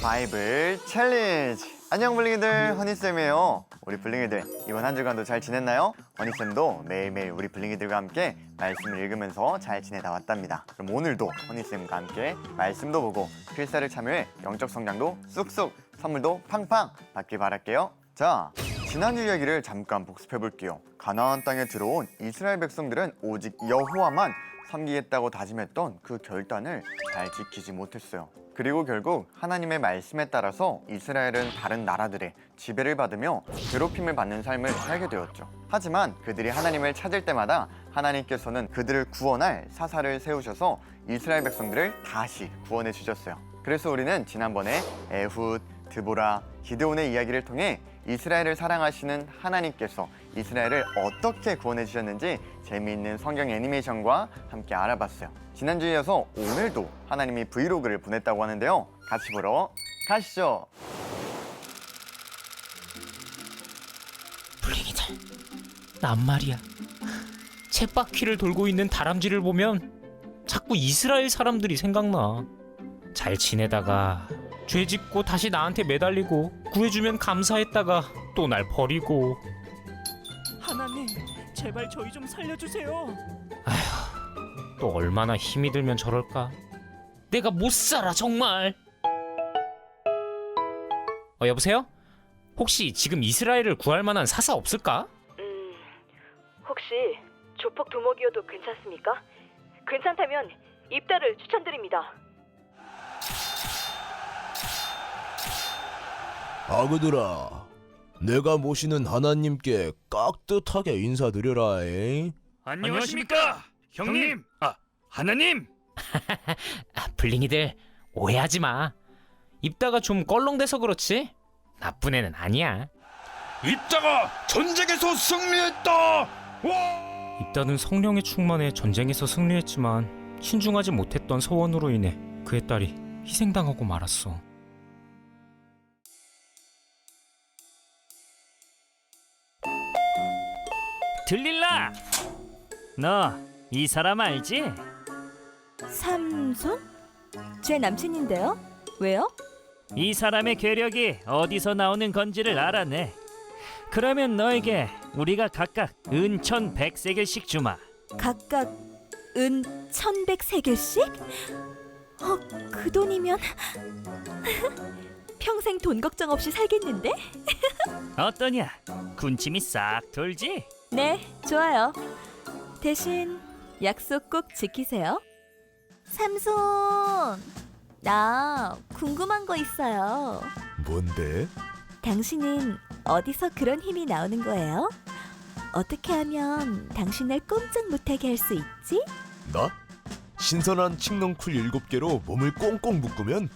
바이블 챌린지. 안녕 블링이들, 허니쌤이에요. 우리 블링이들 이번 한 주간도 잘 지냈나요? 허니쌤도 매일매일 우리 블링이들과 함께 말씀을 읽으면서 잘 지내다 왔답니다. 그럼 오늘도 허니쌤과 함께 말씀도 보고 필사를 참여해 영적 성장도 쑥쑥, 선물도 팡팡 받길 바랄게요. 자, 지난주 이야기를 잠깐 복습해 볼게요. 가나안 땅에 들어온 이스라엘 백성들은 오직 여호와만 섬기겠다고 다짐했던 그 결단을 잘 지키지 못했어요. 그리고 결국 하나님의 말씀에 따라서 이스라엘은 다른 나라들의 지배를 받으며 괴롭힘을 받는 삶을 살게 되었죠. 하지만 그들이 하나님을 찾을 때마다 하나님께서는 그들을 구원할 사사를 세우셔서 이스라엘 백성들을 다시 구원해 주셨어요. 그래서 우리는 지난번에 에훗, 드보라, 기드온의 이야기를 통해 이스라엘을 사랑하시는 하나님께서 이스라엘을 어떻게 구원해 주셨는지 재미있는 성경 애니메이션과 함께 알아봤어요. 지난주에 이어서 오늘도 하나님이 브이로그를 보냈다고 하는데요. 같이 보러 가시죠. 블링이들, 난 말이야, 쳇바퀴를 돌고 있는 다람쥐를 보면 자꾸 이스라엘 사람들이 생각나. 잘 지내다가 죄 짓고 다시 나한테 매달리고 구해주면 감사했다가 또 날 버리고. 하나님, 제발 저희 좀 살려주세요. 또 얼마나 힘이 들면 저럴까? 내가 못 살아 정말. 여보세요? 혹시 지금 이스라엘을 구할 만한 사사 없을까? 혹시 조폭 두목이어도 괜찮습니까? 괜찮다면 입다를 추천드립니다. 아그들아, 내가 모시는 하나님께 깍듯하게 인사드려라. 에? 안녕하십니까, 형님. 하나님. 블링이들, 오해하지 마. 입다가 좀 껄렁대서 그렇지 나쁜 애는 아니야. 입다가 전쟁에서 승리했다. 와! 입다는 성령에 충만해 전쟁에서 승리했지만 신중하지 못했던 서원으로 인해 그의 딸이 희생당하고 말았어. 들릴라. 너 이 사람 알지? 삼손? 제 남친인데요? 왜요? 이 사람의 괴력이 어디서 나오는 건지를 알아내. 그러면 너에게 우리가 각각 은 1,100세겔씩 주마. 각각 은 1,100세겔씩? 그 돈이면 평생 돈 걱정 없이 살겠는데? 어떠냐? 군침이 싹 돌지? 네, 좋아요. 대신 약속 꼭 지키세요. 삼손, 나 궁금한 거 있어요. 뭔데? 당신은 어디서 그런 힘이 나오는 거예요? 어떻게 하면 당신을 꼼짝 못하게 할 수 있지? 나? 신선한 칡넝쿨 7개로 몸을 꽁꽁 묶으면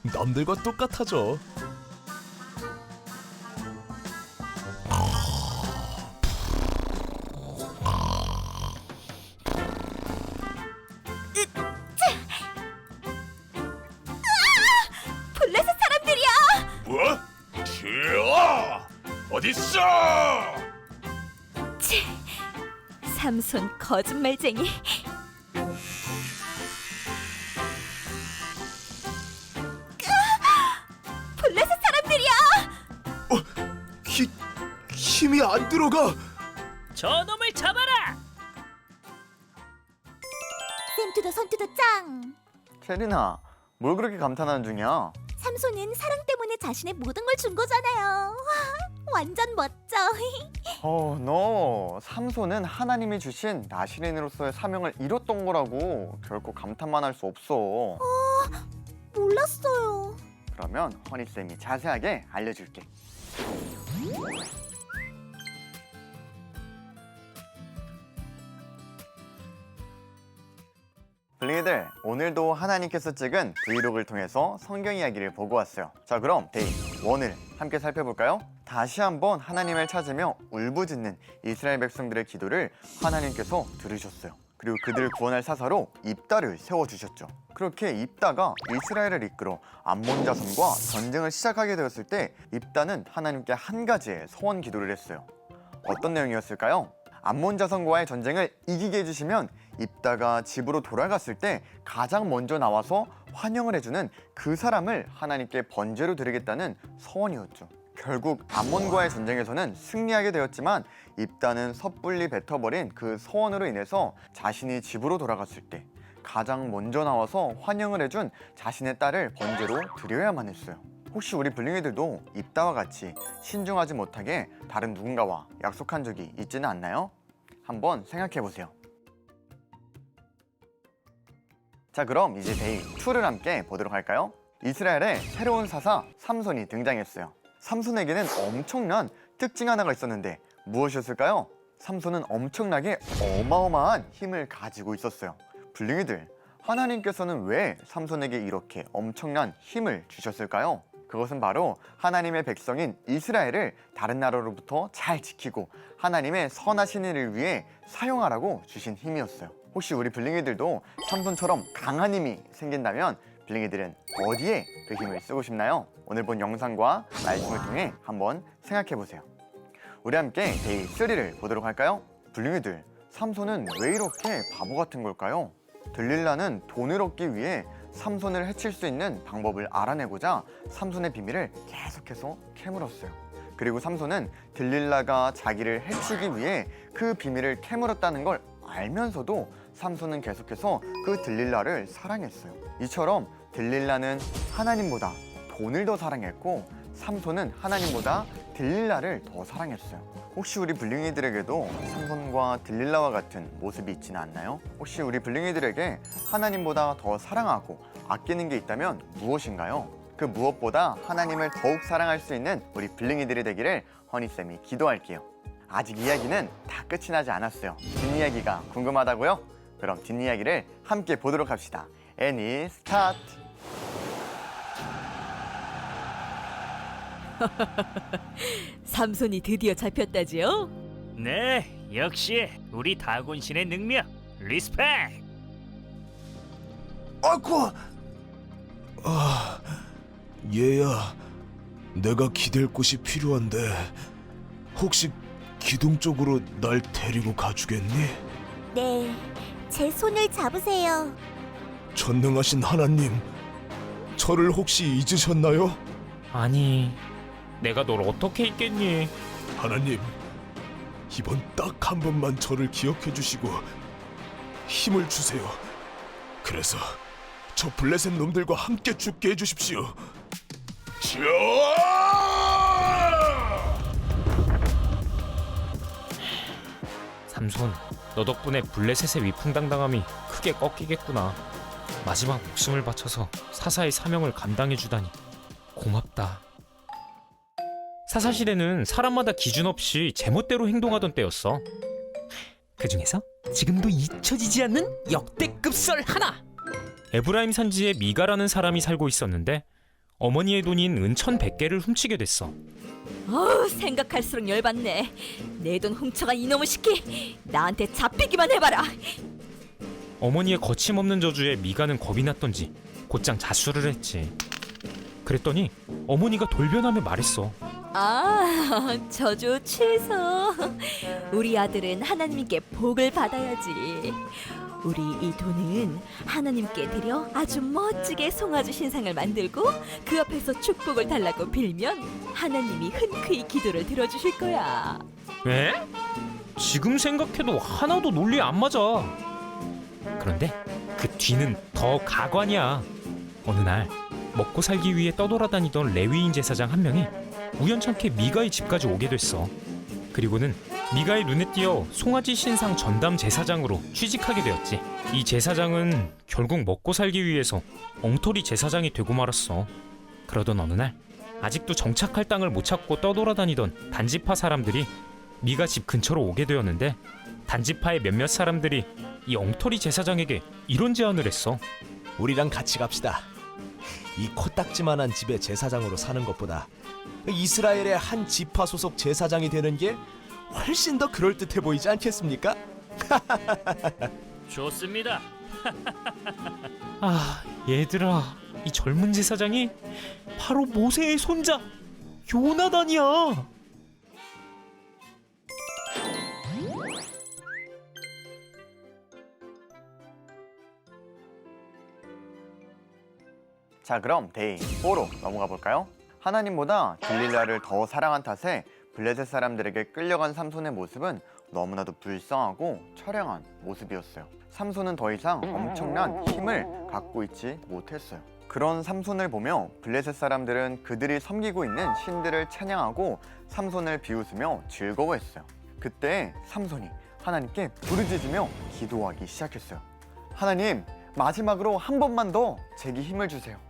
남들과 똑같아져. 블레셋 사람들이야! 뭐? 쥐야! 어딨어? 삼손 거짓말쟁이. 블레셋 사람들이야! 힘이 안 들어가. 저놈을 잡아라! 쌤투더 선투더 짱! 체리나, 뭘 그렇게 감탄하는 중이야? 삼손은 사랑 때문에 자신의 모든 걸 준 거잖아요. 완전 멋져. 너 삼손은 하나님이 주신 나시린으로서의 사명을 이뤘던 거라고. 결코 감탄만 할 수 없어. 몰랐어요. 그러면 허니쌤이 자세하게 알려줄게. 블링이들, 오늘도 하나님께서 찍은 브이로그를 통해서 성경 이야기를 보고 왔어요. 자, 그럼 데이 1을 함께 살펴볼까요? 다시 한번 하나님을 찾으며 울부짖는 이스라엘 백성들의 기도를 하나님께서 들으셨어요. 그리고 그들을 구원할 사사로 입다를 세워주셨죠. 그렇게 입다가 이스라엘을 이끌어 암몬 자손과 전쟁을 시작하게 되었을 때 입다는 하나님께 한 가지의 소원 기도를 했어요. 어떤 내용이었을까요? 암몬 자손과의 전쟁을 이기게 해주시면 입다가 집으로 돌아갔을 때 가장 먼저 나와서 환영을 해주는 그 사람을 하나님께 번제로 드리겠다는 서원이었죠. 결국 암몬과의 전쟁에서는 승리하게 되었지만 입다는 섣불리 뱉어버린 그 서원으로 인해서 자신이 집으로 돌아갔을 때 가장 먼저 나와서 환영을 해준 자신의 딸을 번제로 드려야만 했어요. 혹시 우리 블링이들도 입다와 같이 신중하지 못하게 다른 누군가와 약속한 적이 있지는 않나요? 한번 생각해 보세요. 자, 그럼 이제 데이 2를 함께 보도록 할까요? 이스라엘의 새로운 사사 삼손이 등장했어요. 삼손에게는 엄청난 특징 하나가 있었는데 무엇이었을까요? 삼손은 엄청나게 어마어마한 힘을 가지고 있었어요. 블링이들, 하나님께서는 왜 삼손에게 이렇게 엄청난 힘을 주셨을까요? 그것은 바로 하나님의 백성인 이스라엘을 다른 나라로부터 잘 지키고 하나님의 선하신 일을 위해 사용하라고 주신 힘이었어요. 혹시 우리 블링이들도 삼손처럼 강한 힘이 생긴다면 블링이들은 어디에 그 힘을 쓰고 싶나요? 오늘 본 영상과 말씀을 통해 한번 생각해 보세요. 우리 함께 데이 3를 보도록 할까요? 블링이들, 삼손은 왜 이렇게 바보 같은 걸까요? 들릴라는 돈을 얻기 위해 삼손을 해칠 수 있는 방법을 알아내고자 삼손의 비밀을 계속해서 캐물었어요. 그리고 삼손은 들릴라가 자기를 해치기 위해 그 비밀을 캐물었다는 걸 알면서도 삼손은 계속해서 그 들릴라를 사랑했어요. 이처럼 들릴라는 하나님보다 돈을 더 사랑했고 삼손은 하나님보다 들릴라를 더 사랑했어요. 혹시 우리 블링이들에게도 삼손과 들릴라와 같은 모습이 있지는 않나요? 혹시 우리 블링이들에게 하나님보다 더 사랑하고 아끼는 게 있다면 무엇인가요? 그 무엇보다 하나님을 더욱 사랑할 수 있는 우리 블링이들이 되기를 허니쌤이 기도할게요. 아직 이야기는 다 끝이 나지 않았어요. 뒷이야기가 궁금하다고요? 그럼 뒷이야기를 함께 보도록 합시다. 애니 스타트! 삼손이 드디어 잡혔다지요? 네, 역시 우리 다곤신의 능력 리스펙. 아이고. 얘야, 내가 기댈 곳이 필요한데 혹시 기둥 쪽으로 날 데리고 가주겠니? 네, 제 손을 잡으세요. 전능하신 하나님, 저를 혹시 잊으셨나요? 아니, 내가 널 어떻게 잊겠니? 하나님, 이번 딱 한 번만 저를 기억해 주시고 힘을 주세요. 그래서 저 블레셋 놈들과 함께 죽게 해주십시오. 삼손, 너 덕분에 블레셋의 위풍당당함이 크게 꺾이겠구나. 마지막 목숨을 바쳐서 사사의 사명을 감당해주다니 고맙다. 사사시대는 사람마다 기준 없이 제멋대로 행동하던 때였어. 그 중에서 지금도 잊혀지지 않는 역대급 썰 하나! 에브라임 산지에 미가라는 사람이 살고 있었는데 어머니의 돈인 은천 100개를 훔치게 됐어. 생각할수록 열받네. 내 돈 훔쳐간 이놈의 시키, 나한테 잡히기만 해봐라. 어머니의 거침없는 저주에 미가는 겁이 났던지 곧장 자수를 했지. 그랬더니 어머니가 돌변하며 말했어. 저주 취소. 우리 아들은 하나님께 복을 받아야지. 우리 이 돈은 하나님께 드려 아주 멋지게 송아지 신상을 만들고 그 앞에서 축복을 달라고 빌면 하나님이 흔쾌히 기도를 들어주실 거야. 에? 지금 생각해도 하나도 논리 안 맞아. 그런데 그 뒤는 더 가관이야. 어느 날 먹고 살기 위해 떠돌아다니던 레위인 제사장 한 명이 우연찮게 미가의 집까지 오게 됐어. 그리고는 미가의 눈에 띄어 송아지 신상 전담 제사장으로 취직하게 되었지. 이 제사장은 결국 먹고 살기 위해서 엉터리 제사장이 되고 말았어. 그러던 어느 날 아직도 정착할 땅을 못 찾고 떠돌아다니던 단지파 사람들이 미가 집 근처로 오게 되었는데 단지파의 몇몇 사람들이 이 엉터리 제사장에게 이런 제안을 했어. 우리랑 같이 갑시다. 이 코딱지만한 집의 제사장으로 사는 것보다 이스라엘의 한 지파 소속 제사장이 되는 게 훨씬 더 그럴듯해 보이지 않겠습니까? 좋습니다. 얘들아, 이 젊은 제사장이 바로 모세의 손자 요나단이야. 자, 그럼 데이 4로 넘어가 볼까요? 하나님보다 들릴라를 더 사랑한 탓에 블레셋 사람들에게 끌려간 삼손의 모습은 너무나도 불쌍하고 처량한 모습이었어요. 삼손은 더 이상 엄청난 힘을 갖고 있지 못했어요. 그런 삼손을 보며 블레셋 사람들은 그들이 섬기고 있는 신들을 찬양하고 삼손을 비웃으며 즐거워했어요. 그때 삼손이 하나님께 부르짖으며 기도하기 시작했어요. 하나님, 마지막으로 한 번만 더 제게 힘을 주세요.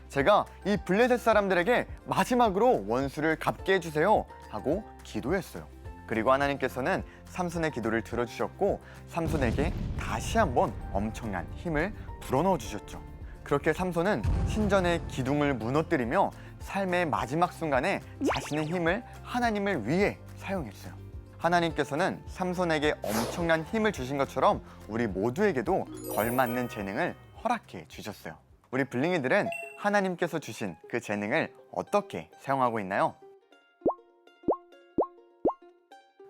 제가 이 블레셋 사람들에게 마지막으로 원수를 갚게 해주세요 하고 기도했어요. 그리고 하나님께서는 삼손의 기도를 들어주셨고 삼손에게 다시 한번 엄청난 힘을 불어넣어 주셨죠. 그렇게 삼손은 신전의 기둥을 무너뜨리며 삶의 마지막 순간에 자신의 힘을 하나님을 위해 사용했어요. 하나님께서는 삼손에게 엄청난 힘을 주신 것처럼 우리 모두에게도 걸맞는 재능을 허락해 주셨어요. 우리 블링이들은 하나님께서 주신 그 재능을 어떻게 사용하고 있나요?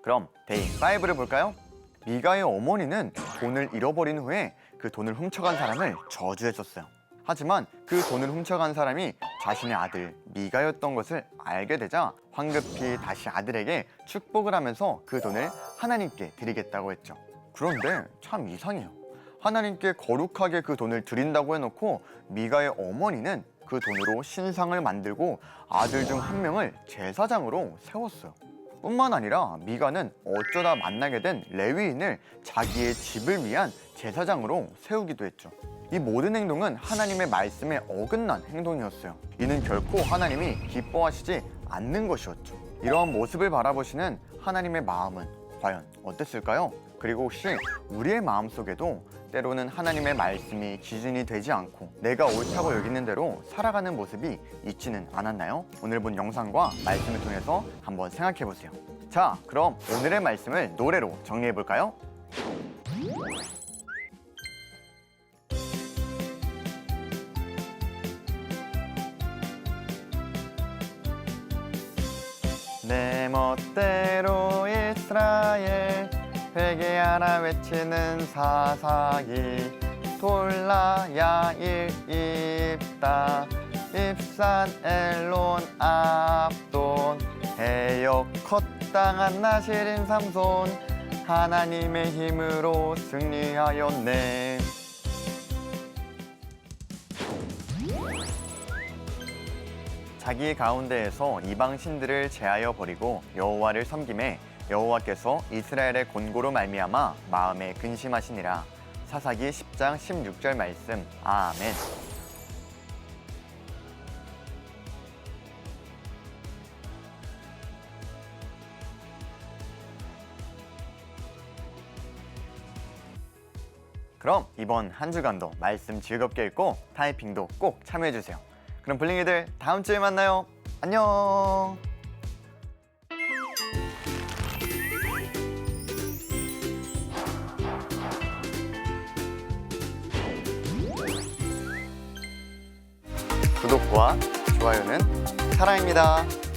그럼 데이 5를 볼까요? 미가의 어머니는 돈을 잃어버린 후에 그 돈을 훔쳐간 사람을 저주했었어요. 하지만 그 돈을 훔쳐간 사람이 자신의 아들 미가였던 것을 알게 되자 황급히 다시 아들에게 축복을 하면서 그 돈을 하나님께 드리겠다고 했죠. 그런데 참 이상해요. 하나님께 거룩하게 그 돈을 드린다고 해놓고 미가의 어머니는 그 돈으로 신상을 만들고 아들 중 한 명을 제사장으로 세웠어요. 뿐만 아니라 미가는 어쩌다 만나게 된 레위인을 자기의 집을 위한 제사장으로 세우기도 했죠. 이 모든 행동은 하나님의 말씀에 어긋난 행동이었어요. 이는 결코 하나님이 기뻐하시지 않는 것이었죠. 이러한 모습을 바라보시는 하나님의 마음은 과연 어땠을까요? 그리고 혹시 우리의 마음속에도 때로는 하나님의 말씀이 기준이 되지 않고 내가 옳다고 여기는 대로 살아가는 모습이 있지는 않았나요? 오늘 본 영상과 말씀을 통해서 한번 생각해 보세요. 자, 그럼 오늘의 말씀을 노래로 정리해 볼까요? 내 멋대로 이스라엘 회개하라 외치는 사사기 돌라 야일 입다 입산 엘론 압돈 해역 컷당한 나시린 삼손 하나님의 힘으로 승리하였네. 자기 가운데에서 이방 신들을 제하여 버리고 여호와를 섬김에 여호와께서 이스라엘의 곤고로 말미암아 마음에 근심하시니라. 사사기 10장 16절 말씀. 아멘. 그럼 이번 한 주간도 말씀 즐겁게 읽고 타이핑도 꼭 참여해주세요. 그럼 블링이들 다음 주에 만나요. 안녕. 구독과 좋아요는 사랑입니다.